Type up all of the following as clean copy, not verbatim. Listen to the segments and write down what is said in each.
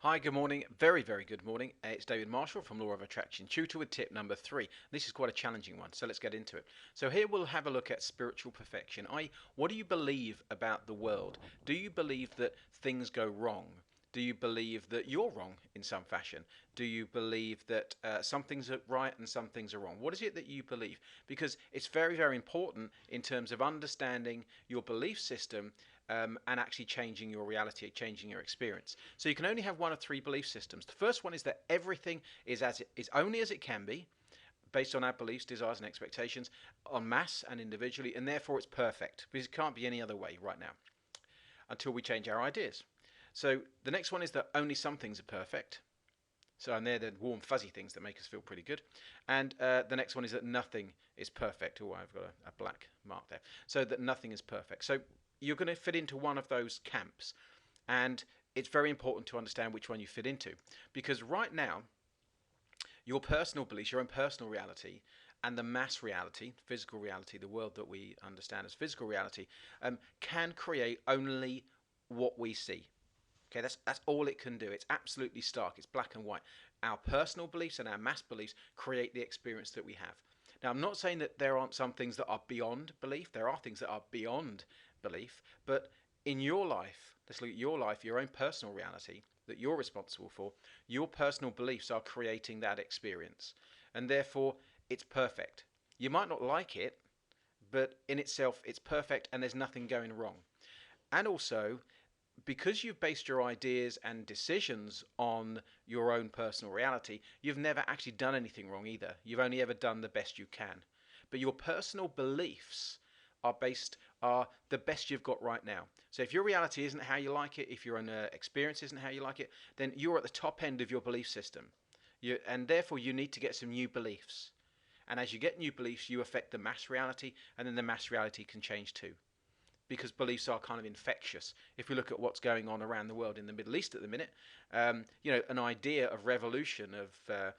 Hi, good morning. Very, very good morning. It's David Marshall from Law of Attraction Tutor with tip number 3. This is quite a challenging one, so let's get into it. So here we'll have a look at spiritual perfection. What do you believe about the world? Do you believe that things go wrong? Do you believe that you're wrong in some fashion? Do you believe that some things are right and some things are wrong? What is it that you believe? Because it's very, very important in terms of understanding your belief system and actually changing your reality, changing your experience. So you can only have one of three belief systems. The first one is that everything is as it is only as it can be, based on our beliefs, desires, and expectations, en masse and individually, and therefore it's perfect because it can't be any other way right now until we change our ideas. So the next one is that only some things are perfect. So, and they're the warm, fuzzy things that make us feel pretty good. And the next one is that nothing is perfect. Oh, I've got a black mark there. So that nothing is perfect. So you're going to fit into one of those camps. And it's very important to understand which one you fit into. Because right now, your personal beliefs, your own personal reality, and the mass reality, physical reality, the world that we understand as physical reality, can create only what we see. Okay, that's all it can do. It's absolutely stark. It's black and white. Our personal beliefs and our mass beliefs create the experience that we have. Now, I'm not saying that there aren't some things that are beyond belief. There are things that are beyond belief, but in your life, let's look at your life, your own personal reality that you're responsible for. Your personal beliefs are creating that experience, and therefore it's perfect. You might not like it, but in itself, it's perfect, and there's nothing going wrong. And also, because you've based your ideas and decisions on your own personal reality, you've never actually done anything wrong either. You've only ever done the best you can. But your personal beliefs are the best you've got right now. So if your reality isn't how you like it, if your own experience isn't how you like it, then you're at the top end of your belief system. And therefore you need to get some new beliefs. And as you get new beliefs, you affect the mass reality, and then the mass reality can change too, because beliefs are kind of infectious. If we look at what's going on around the world in the Middle East at the minute, an idea of revolution, of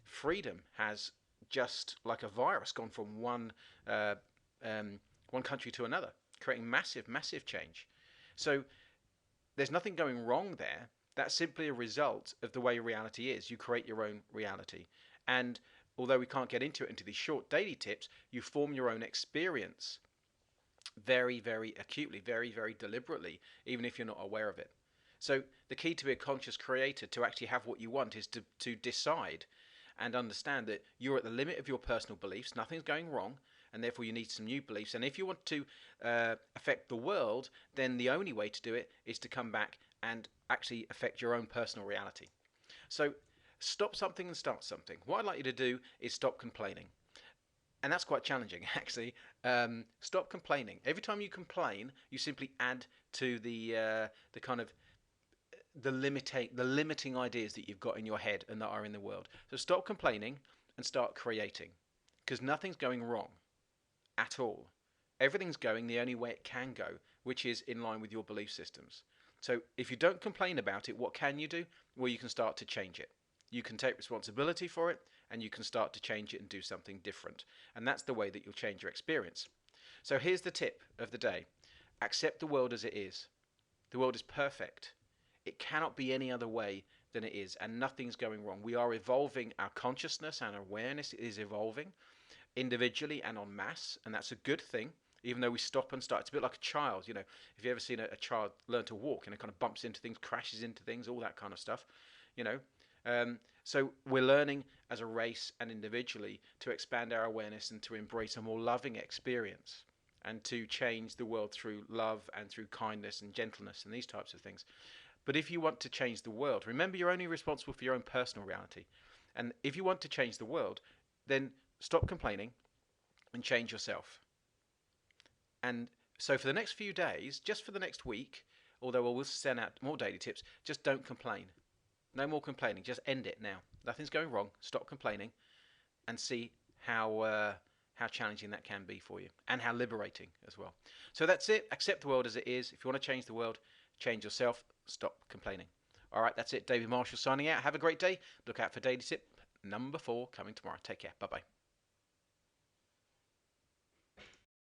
freedom, has just like a virus gone from uh, one country to another, creating massive, massive change. So there's nothing going wrong there. That's simply a result of the way reality is. You create your own reality, and although we can't get into these short daily tips, you form your own experience very, very acutely, very, very deliberately, even if you're not aware of it. So the key to be a conscious creator, to actually have what you want, is to decide and understand that you're at the limit of your personal beliefs, nothing's going wrong, and therefore you need some new beliefs. And if you want to affect the world, then the only way to do it is to come back and actually affect your own personal reality. So stop something and start something. What I'd like you to do is stop complaining, and that's quite challenging actually. Stop complaining. Every time you complain, you simply add to the kind of the limiting ideas that you've got in your head and that are in the world. So stop complaining and start creating, because nothing's going wrong at all. Everything's going the only way it can go, which is in line with your belief systems. So if you don't complain about it, what can you do? Well, you can start to change it. You can take responsibility for it, and you can start to change it and do something different. And that's the way that you'll change your experience. So here's the tip of the day: accept the world as it is. The world is perfect. It cannot be any other way than it is, and nothing's going wrong. We are evolving. Our consciousness and awareness is evolving individually and en masse, and that's a good thing. Even though we stop and start, it's a bit like a child. If you ever seen a child learn to walk, and it kind of bumps into things, crashes into things, all that kind of stuff. You know, so we're learning as a race and individually to expand our awareness and to embrace a more loving experience, and to change the world through love and through kindness and gentleness and these types of things. But if you want to change the world, remember you're only responsible for your own personal reality. And if you want to change the world, then stop complaining and change yourself. And so for the next few days, just for the next week, although we'll send out more daily tips, just don't complain. No more complaining. Just end it now. Nothing's going wrong. Stop complaining, and see how challenging that can be for you, and how liberating as well. So that's it. Accept the world as it is. If you want to change the world, change yourself. Stop complaining. All right, that's it. David Marshall signing out. Have a great day. Look out for daily tip number 4 coming tomorrow. Take care. Bye bye.